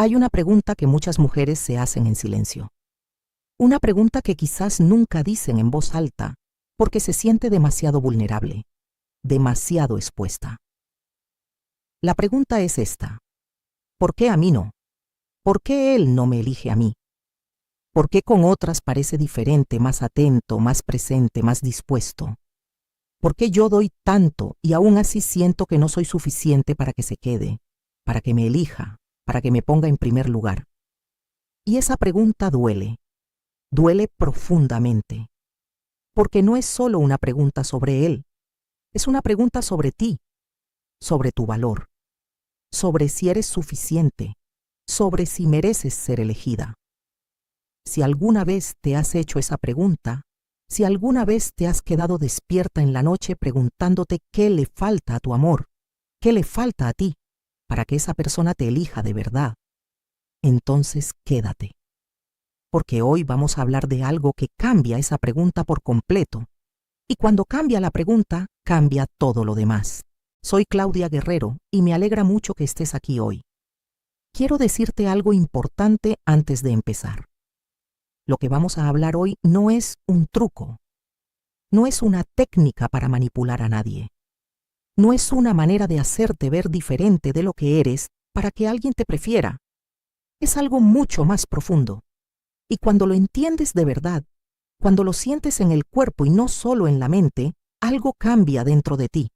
Hay una pregunta que muchas mujeres se hacen en silencio. Una pregunta que quizás nunca dicen en voz alta porque se siente demasiado vulnerable, demasiado expuesta. La pregunta es esta: ¿por qué a mí no? ¿Por qué él no me elige a mí? ¿Por qué con otras parece diferente, más atento, más presente, más dispuesto? ¿Por qué yo doy tanto y aún así siento que no soy suficiente para que se quede, para que me elija, para que me ponga en primer lugar? Y esa pregunta duele, duele profundamente, porque no es solo una pregunta sobre él, es una pregunta sobre ti, sobre tu valor, sobre si eres suficiente, sobre si mereces ser elegida. Si alguna vez te has hecho esa pregunta, si alguna vez te has quedado despierta en la noche preguntándote qué le falta a tu amor, qué le falta a ti, para que esa persona te elija de verdad, entonces quédate. Porque hoy vamos a hablar de algo que cambia esa pregunta por completo. Y cuando cambia la pregunta, cambia todo lo demás. Soy Claudia Guerrero y me alegra mucho que estés aquí hoy. Quiero decirte algo importante antes de empezar. Lo que vamos a hablar hoy no es un truco, no es una técnica para manipular a nadie, no es una manera de hacerte ver diferente de lo que eres para que alguien te prefiera. Es algo mucho más profundo. Y cuando lo entiendes de verdad, cuando lo sientes en el cuerpo y no solo en la mente, algo cambia dentro de ti.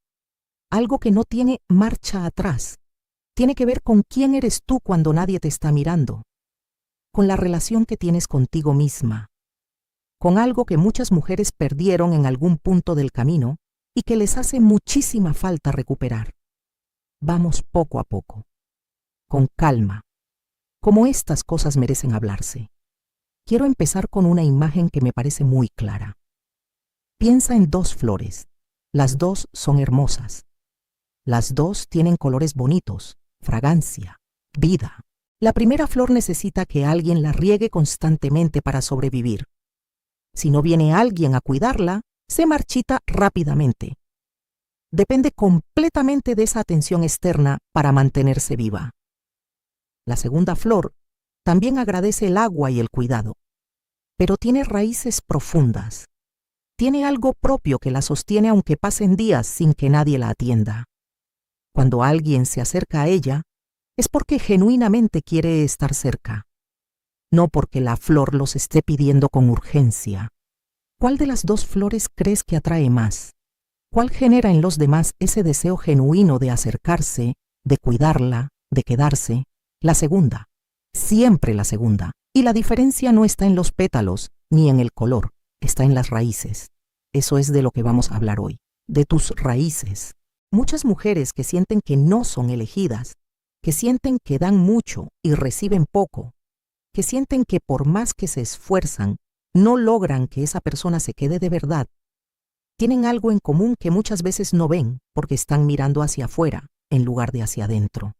Algo que no tiene marcha atrás. Tiene que ver con quién eres tú cuando nadie te está mirando. Con la relación que tienes contigo misma. Con algo que muchas mujeres perdieron en algún punto del camino y que les hace muchísima falta recuperar. Vamos poco a poco. Con calma. Como estas cosas merecen hablarse. Quiero empezar con una imagen que me parece muy clara. Piensa en dos flores. Las dos son hermosas. Las dos tienen colores bonitos, fragancia, vida. La primera flor necesita que alguien la riegue constantemente para sobrevivir. Si no viene alguien a cuidarla, se marchita rápidamente. Depende completamente de esa atención externa para mantenerse viva. La segunda flor también agradece el agua y el cuidado, pero tiene raíces profundas. Tiene algo propio que la sostiene aunque pasen días sin que nadie la atienda. Cuando alguien se acerca a ella, es porque genuinamente quiere estar cerca, no porque la flor los esté pidiendo con urgencia. ¿Cuál de las dos flores crees que atrae más? ¿Cuál genera en los demás ese deseo genuino de acercarse, de cuidarla, de quedarse? La segunda. Siempre la segunda. Y la diferencia no está en los pétalos ni en el color, está en las raíces. Eso es de lo que vamos a hablar hoy, de tus raíces. Muchas mujeres que sienten que no son elegidas, que sienten que dan mucho y reciben poco, que sienten que por más que se esfuerzan, no logran que esa persona se quede de verdad, tienen algo en común que muchas veces no ven porque están mirando hacia afuera en lugar de hacia adentro.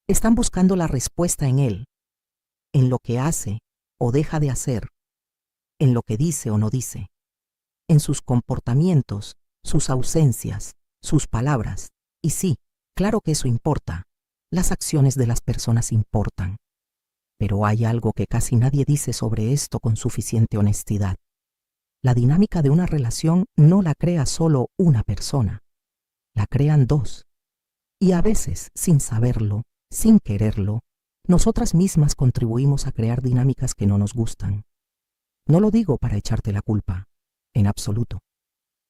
Están buscando la respuesta en él, en lo que hace o deja de hacer, en lo que dice o no dice, en sus comportamientos, sus ausencias, sus palabras. Y sí, claro que eso importa. Las acciones de las personas importan. Pero hay algo que casi nadie dice sobre esto con suficiente honestidad. La dinámica de una relación no la crea solo una persona. La crean dos. Y a veces, sin saberlo, sin quererlo, nosotras mismas contribuimos a crear dinámicas que no nos gustan. No lo digo para echarte la culpa, en absoluto.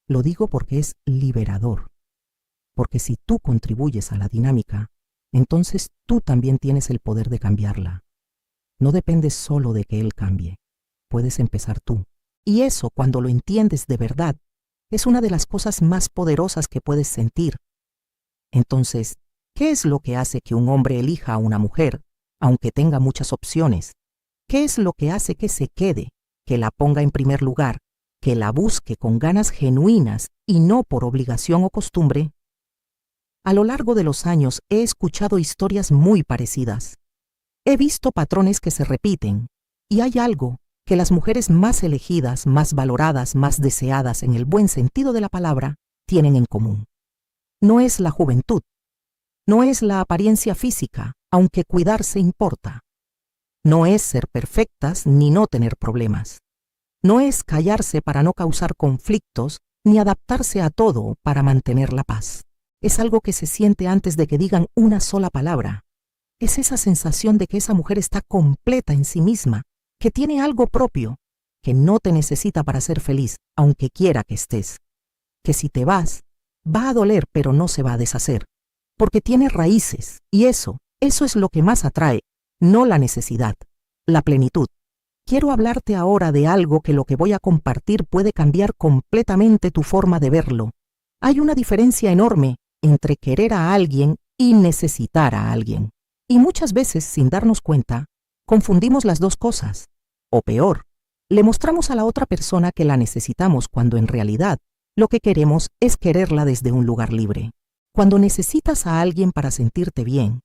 Lo digo porque es liberador. Porque si tú contribuyes a la dinámica, entonces tú también tienes el poder de cambiarla. No dependes solo de que él cambie. Puedes empezar tú. Y eso, cuando lo entiendes de verdad, es una de las cosas más poderosas que puedes sentir. Entonces, ¿qué es lo que hace que un hombre elija a una mujer, aunque tenga muchas opciones? ¿Qué es lo que hace que se quede, que la ponga en primer lugar, que la busque con ganas genuinas y no por obligación o costumbre? A lo largo de los años he escuchado historias muy parecidas. He visto patrones que se repiten, y hay algo que las mujeres más elegidas, más valoradas, más deseadas en el buen sentido de la palabra, tienen en común. No es la juventud, no es la apariencia física, aunque cuidarse importa. No es ser perfectas ni no tener problemas. No es callarse para no causar conflictos ni adaptarse a todo para mantener la paz. Es algo que se siente antes de que digan una sola palabra. Es esa sensación de que esa mujer está completa en sí misma, que tiene algo propio, que no te necesita para ser feliz, aunque quiera que estés. Que si te vas, va a doler, pero no se va a deshacer, porque tiene raíces, y eso es lo que más atrae, no la necesidad, la plenitud. Quiero hablarte ahora de algo que lo que voy a compartir puede cambiar completamente tu forma de verlo. Hay una diferencia enorme entre querer a alguien y necesitar a alguien. Y muchas veces, sin darnos cuenta, confundimos las dos cosas. O peor, le mostramos a la otra persona que la necesitamos cuando en realidad lo que queremos es quererla desde un lugar libre. Cuando necesitas a alguien para sentirte bien,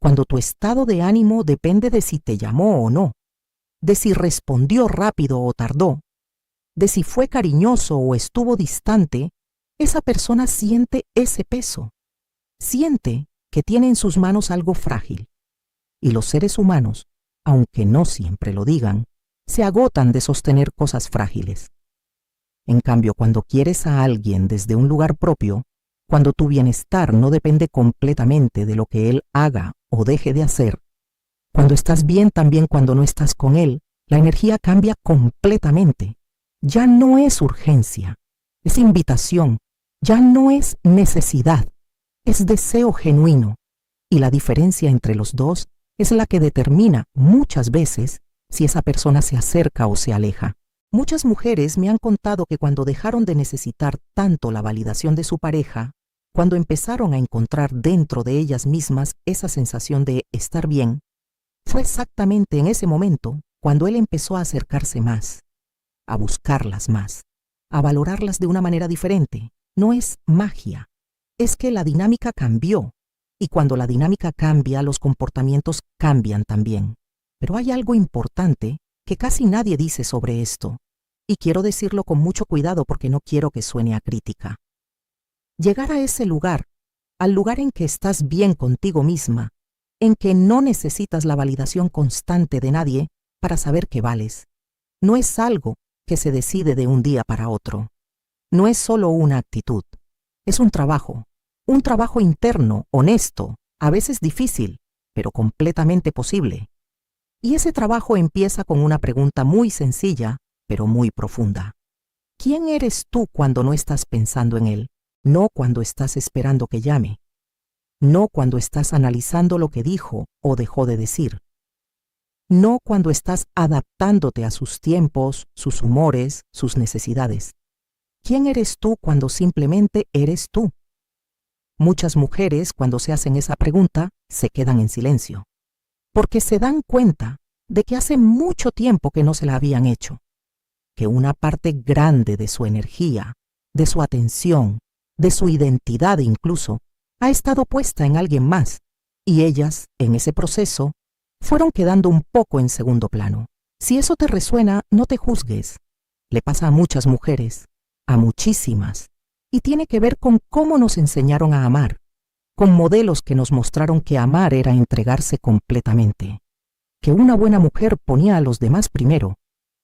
cuando tu estado de ánimo depende de si te llamó o no, de si respondió rápido o tardó, de si fue cariñoso o estuvo distante, esa persona siente ese peso. Siente que tiene en sus manos algo frágil. Y los seres humanos, aunque no siempre lo digan, se agotan de sostener cosas frágiles. En cambio, cuando quieres a alguien desde un lugar propio, cuando tu bienestar no depende completamente de lo que él haga o deje de hacer, cuando estás bien también cuando no estás con él, la energía cambia completamente. Ya no es urgencia, es invitación, ya no es necesidad, es deseo genuino. Y la diferencia entre los dos es la que determina muchas veces si esa persona se acerca o se aleja. Muchas mujeres me han contado que cuando dejaron de necesitar tanto la validación de su pareja, cuando empezaron a encontrar dentro de ellas mismas esa sensación de estar bien, fue exactamente en ese momento cuando él empezó a acercarse más, a buscarlas más, a valorarlas de una manera diferente. No es magia, es que la dinámica cambió, y cuando la dinámica cambia, los comportamientos cambian también. Pero hay algo importante que casi nadie dice sobre esto, y quiero decirlo con mucho cuidado porque no quiero que suene a crítica. Llegar a ese lugar, al lugar en que estás bien contigo misma, en que no necesitas la validación constante de nadie para saber que vales, no es algo que se decide de un día para otro. No es solo una actitud, es un trabajo interno, honesto, a veces difícil, pero completamente posible. Y ese trabajo empieza con una pregunta muy sencilla, pero muy profunda. ¿Quién eres tú cuando no estás pensando en él? No cuando estás esperando que llame. No cuando estás analizando lo que dijo o dejó de decir. No cuando estás adaptándote a sus tiempos, sus humores, sus necesidades. ¿Quién eres tú cuando simplemente eres tú? Muchas mujeres, cuando se hacen esa pregunta, se quedan en silencio, porque se dan cuenta de que hace mucho tiempo que no se la habían hecho, que una parte grande de su energía, de su atención, de su identidad incluso, ha estado puesta en alguien más, y ellas, en ese proceso, fueron quedando un poco en segundo plano. Si eso te resuena, no te juzgues. Le pasa a muchas mujeres, a muchísimas, y tiene que ver con cómo nos enseñaron a amar, con modelos que nos mostraron que amar era entregarse completamente, que una buena mujer ponía a los demás primero,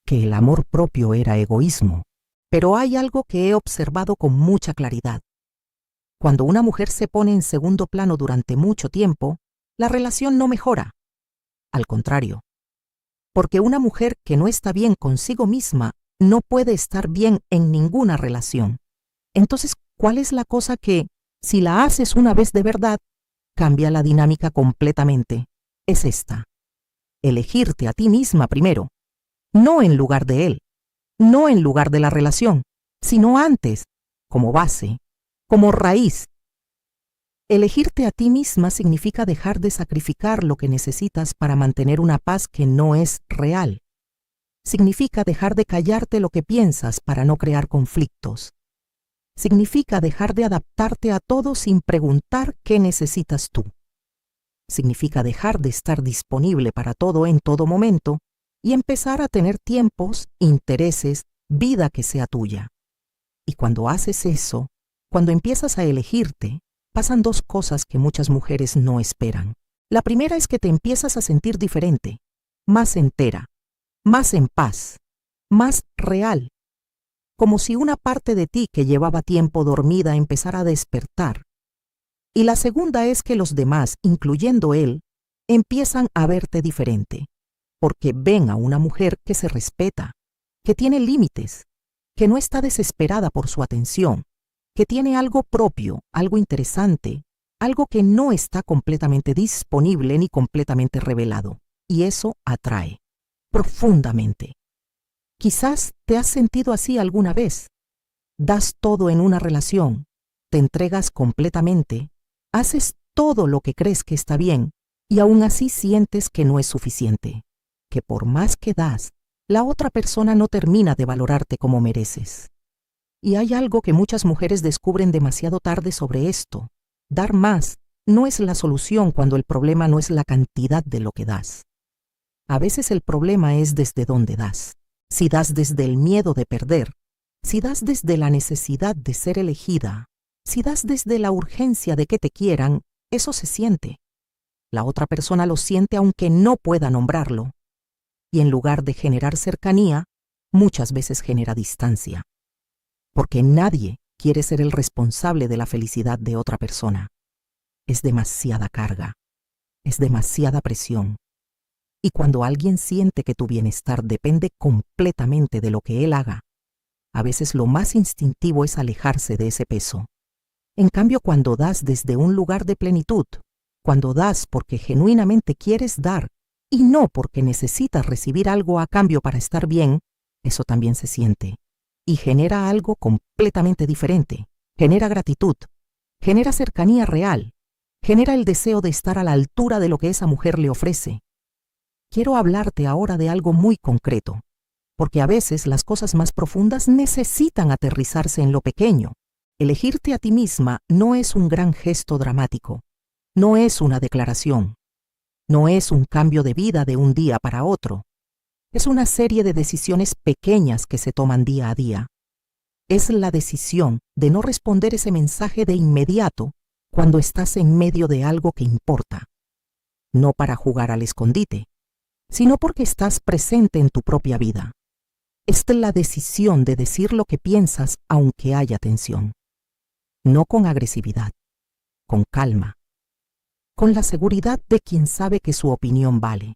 que el amor propio era egoísmo. Pero hay algo que he observado con mucha claridad. Cuando una mujer se pone en segundo plano durante mucho tiempo, la relación no mejora. Al contrario, porque una mujer que no está bien consigo misma no puede estar bien en ninguna relación. Entonces, ¿cuál es la cosa que, si la haces una vez de verdad, cambia la dinámica completamente? Es esta: elegirte a ti misma primero, no en lugar de él, no en lugar de la relación, sino antes, como base, como raíz. Elegirte a ti misma significa dejar de sacrificar lo que necesitas para mantener una paz que no es real. Significa dejar de callarte lo que piensas para no crear conflictos. Significa dejar de adaptarte a todo sin preguntar qué necesitas tú. Significa dejar de estar disponible para todo en todo momento y empezar a tener tiempos, intereses, vida que sea tuya. Y cuando haces eso, cuando empiezas a elegirte, pasan dos cosas que muchas mujeres no esperan. La primera es que te empiezas a sentir diferente, más entera, más en paz, más real, como si una parte de ti que llevaba tiempo dormida empezara a despertar. Y la segunda es que los demás, incluyendo él, empiezan a verte diferente, porque ven a una mujer que se respeta, que tiene límites, que no está desesperada por su atención, que tiene algo propio, algo interesante, algo que no está completamente disponible ni completamente revelado, y eso atrae profundamente. Quizás te has sentido así alguna vez. Das todo en una relación, te entregas completamente, haces todo lo que crees que está bien, y aún así sientes que no es suficiente, que por más que das, la otra persona no termina de valorarte como mereces. Y hay algo que muchas mujeres descubren demasiado tarde sobre esto. Dar más no es la solución cuando el problema no es la cantidad de lo que das. A veces el problema es desde dónde das. Si das desde el miedo de perder, si das desde la necesidad de ser elegida, si das desde la urgencia de que te quieran, eso se siente. La otra persona lo siente aunque no pueda nombrarlo. Y en lugar de generar cercanía, muchas veces genera distancia. Porque nadie quiere ser el responsable de la felicidad de otra persona. Es demasiada carga, es demasiada presión. Y cuando alguien siente que tu bienestar depende completamente de lo que él haga, a veces lo más instintivo es alejarse de ese peso. En cambio, cuando das desde un lugar de plenitud, cuando das porque genuinamente quieres dar y no porque necesitas recibir algo a cambio para estar bien, eso también se siente. Y genera algo completamente diferente. Genera gratitud, genera cercanía real, genera el deseo de estar a la altura de lo que esa mujer le ofrece. Quiero hablarte ahora de algo muy concreto, porque a veces las cosas más profundas necesitan aterrizarse en lo pequeño. Elegirte a ti misma no es un gran gesto dramático, no es una declaración, no es un cambio de vida de un día para otro. Es una serie de decisiones pequeñas que se toman día a día. Es la decisión de no responder ese mensaje de inmediato cuando estás en medio de algo que importa. No para jugar al escondite, sino porque estás presente en tu propia vida. Es la decisión de decir lo que piensas aunque haya tensión. No con agresividad, con calma, con la seguridad de quien sabe que su opinión vale.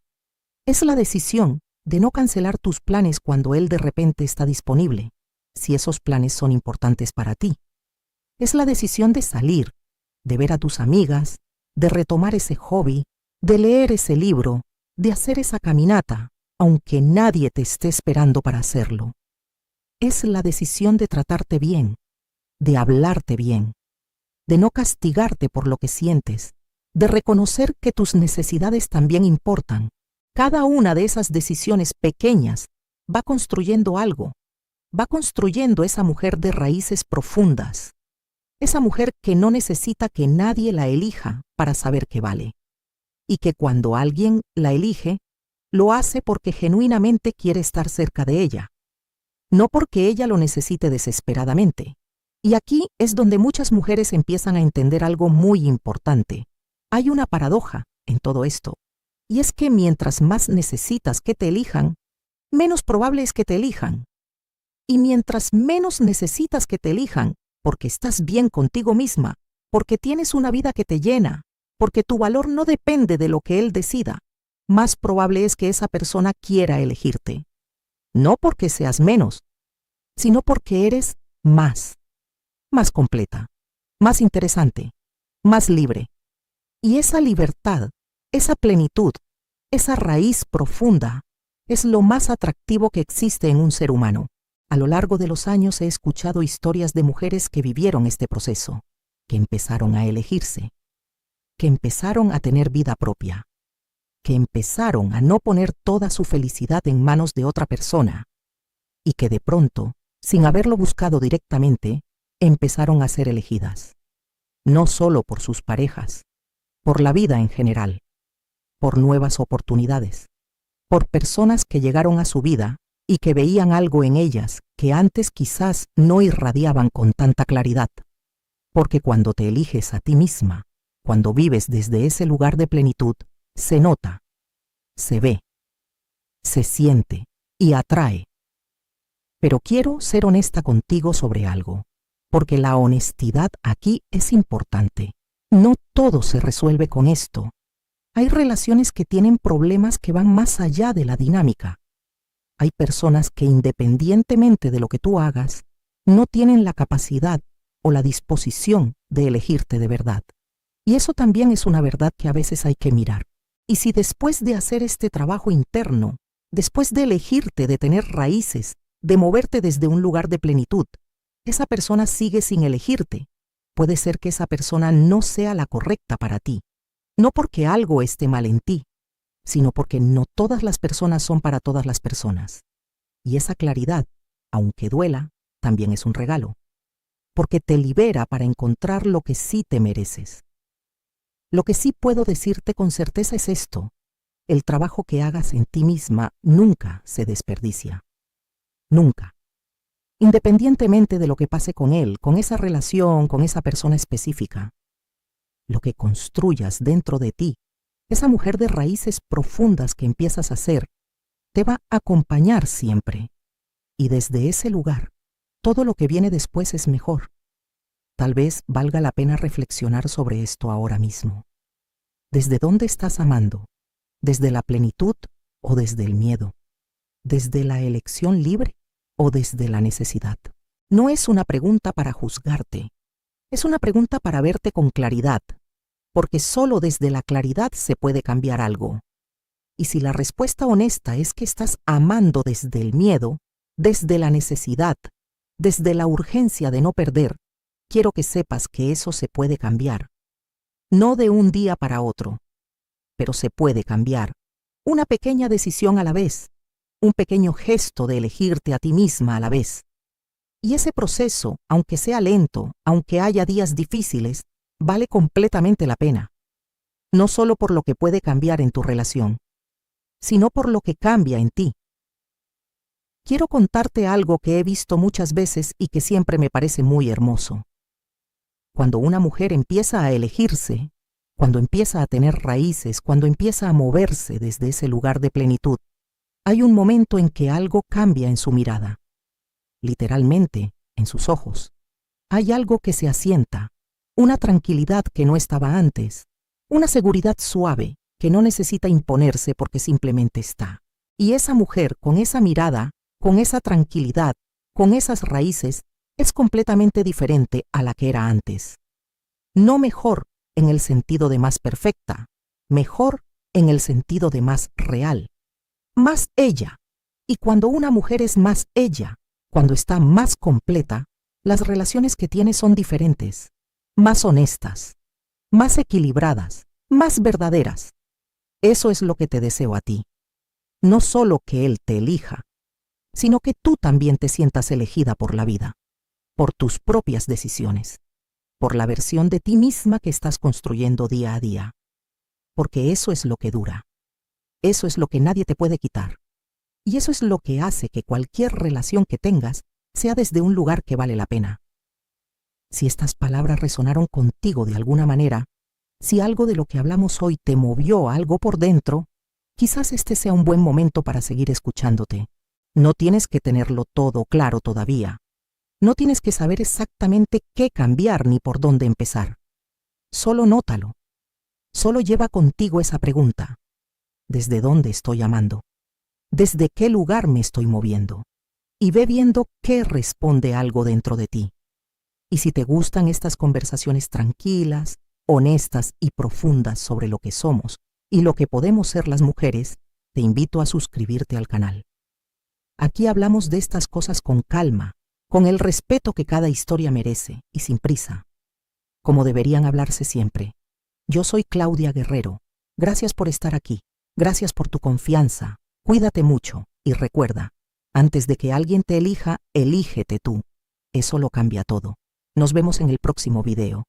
Es la decisión de no cancelar tus planes cuando él de repente está disponible, si esos planes son importantes para ti. Es la decisión de salir, de ver a tus amigas, de retomar ese hobby, de leer ese libro, de hacer esa caminata, aunque nadie te esté esperando para hacerlo. Es la decisión de tratarte bien, de hablarte bien, de no castigarte por lo que sientes, de reconocer que tus necesidades también importan. Cada una de esas decisiones pequeñas va construyendo algo, va construyendo esa mujer de raíces profundas, esa mujer que no necesita que nadie la elija para saber que vale, y que cuando alguien la elige, lo hace porque genuinamente quiere estar cerca de ella, no porque ella lo necesite desesperadamente. Y aquí es donde muchas mujeres empiezan a entender algo muy importante. Hay una paradoja en todo esto. Y es que mientras más necesitas que te elijan, menos probable es que te elijan. Y mientras menos necesitas que te elijan, porque estás bien contigo misma, porque tienes una vida que te llena, porque tu valor no depende de lo que él decida, más probable es que esa persona quiera elegirte. No porque seas menos, sino porque eres más completa, más interesante, más libre. Y esa libertad, esa plenitud, esa raíz profunda, es lo más atractivo que existe en un ser humano. A lo largo de los años he escuchado historias de mujeres que vivieron este proceso, que empezaron a elegirse, que empezaron a tener vida propia, que empezaron a no poner toda su felicidad en manos de otra persona, y que de pronto, sin haberlo buscado directamente, empezaron a ser elegidas, no solo por sus parejas, por la vida en general, por nuevas oportunidades, por personas que llegaron a su vida y que veían algo en ellas que antes quizás no irradiaban con tanta claridad, porque cuando te eliges a ti misma, Cuando vives desde ese lugar de plenitud, se nota, se ve, se siente y atrae. Pero quiero ser honesta contigo sobre algo, porque la honestidad aquí es importante. No todo se resuelve con esto. Hay relaciones que tienen problemas que van más allá de la dinámica. Hay personas que independientemente de lo que tú hagas, no tienen la capacidad o la disposición de elegirte de verdad. Y eso también es una verdad que a veces hay que mirar. Y si después de hacer este trabajo interno, después de elegirte, de tener raíces, de moverte desde un lugar de plenitud, esa persona sigue sin elegirte, puede ser que esa persona no sea la correcta para ti. No porque algo esté mal en ti, sino porque no todas las personas son para todas las personas. Y esa claridad, aunque duela, también es un regalo, porque te libera para encontrar lo que sí te mereces. Lo que sí puedo decirte con certeza es esto: el trabajo que hagas en ti misma nunca se desperdicia. Nunca. Independientemente de lo que pase con él, con esa relación, con esa persona específica. Lo que construyas dentro de ti, esa mujer de raíces profundas que empiezas a ser, te va a acompañar siempre. Y desde ese lugar, todo lo que viene después es mejor. Tal vez valga la pena reflexionar sobre esto ahora mismo. ¿Desde dónde estás amando? ¿Desde la plenitud o desde el miedo? ¿Desde la elección libre o desde la necesidad? No es una pregunta para juzgarte, es una pregunta para verte con claridad, porque solo desde la claridad se puede cambiar algo. Y si la respuesta honesta es que estás amando desde el miedo, desde la necesidad, desde la urgencia de no perder, quiero que sepas que eso se puede cambiar. No de un día para otro, pero se puede cambiar. Una pequeña decisión a la vez, un pequeño gesto de elegirte a ti misma a la vez. Y ese proceso, aunque sea lento, aunque haya días difíciles, vale completamente la pena. No solo por lo que puede cambiar en tu relación, sino por lo que cambia en ti. Quiero contarte algo que he visto muchas veces y que siempre me parece muy hermoso. Cuando una mujer empieza a elegirse, cuando empieza a tener raíces, cuando empieza a moverse desde ese lugar de plenitud, hay un momento en que algo cambia en su mirada. Literalmente, en sus ojos. Hay algo que se asienta, una tranquilidad que no estaba antes, una seguridad suave que no necesita imponerse porque simplemente está. Y esa mujer, con esa mirada, con esa tranquilidad, con esas raíces, es completamente diferente a la que era antes. No mejor en el sentido de más perfecta, mejor en el sentido de más real, más ella. Y cuando una mujer es más ella, cuando está más completa, las relaciones que tiene son diferentes, más honestas, más equilibradas, más verdaderas. Eso es lo que te deseo a ti. No solo que él te elija, sino que tú también te sientas elegida por la vida, por tus propias decisiones, por la versión de ti misma que estás construyendo día a día. Porque eso es lo que dura. Eso es lo que nadie te puede quitar. Y eso es lo que hace que cualquier relación que tengas sea desde un lugar que vale la pena. Si estas palabras resonaron contigo de alguna manera, si algo de lo que hablamos hoy te movió algo por dentro, quizás este sea un buen momento para seguir escuchándote. No tienes que tenerlo todo claro todavía. No tienes que saber exactamente qué cambiar ni por dónde empezar. Solo nótalo. Solo lleva contigo esa pregunta. ¿Desde dónde estoy amando? ¿Desde qué lugar me estoy moviendo? Y ve viendo qué responde algo dentro de ti. Y si te gustan estas conversaciones tranquilas, honestas y profundas sobre lo que somos y lo que podemos ser las mujeres, te invito a suscribirte al canal. Aquí hablamos de estas cosas con calma, con el respeto que cada historia merece y sin prisa, como deberían hablarse siempre. Yo soy Claudia Guerrero. Gracias por estar aquí. Gracias por tu confianza. Cuídate mucho y recuerda, antes de que alguien te elija, elígete tú. Eso lo cambia todo. Nos vemos en el próximo video.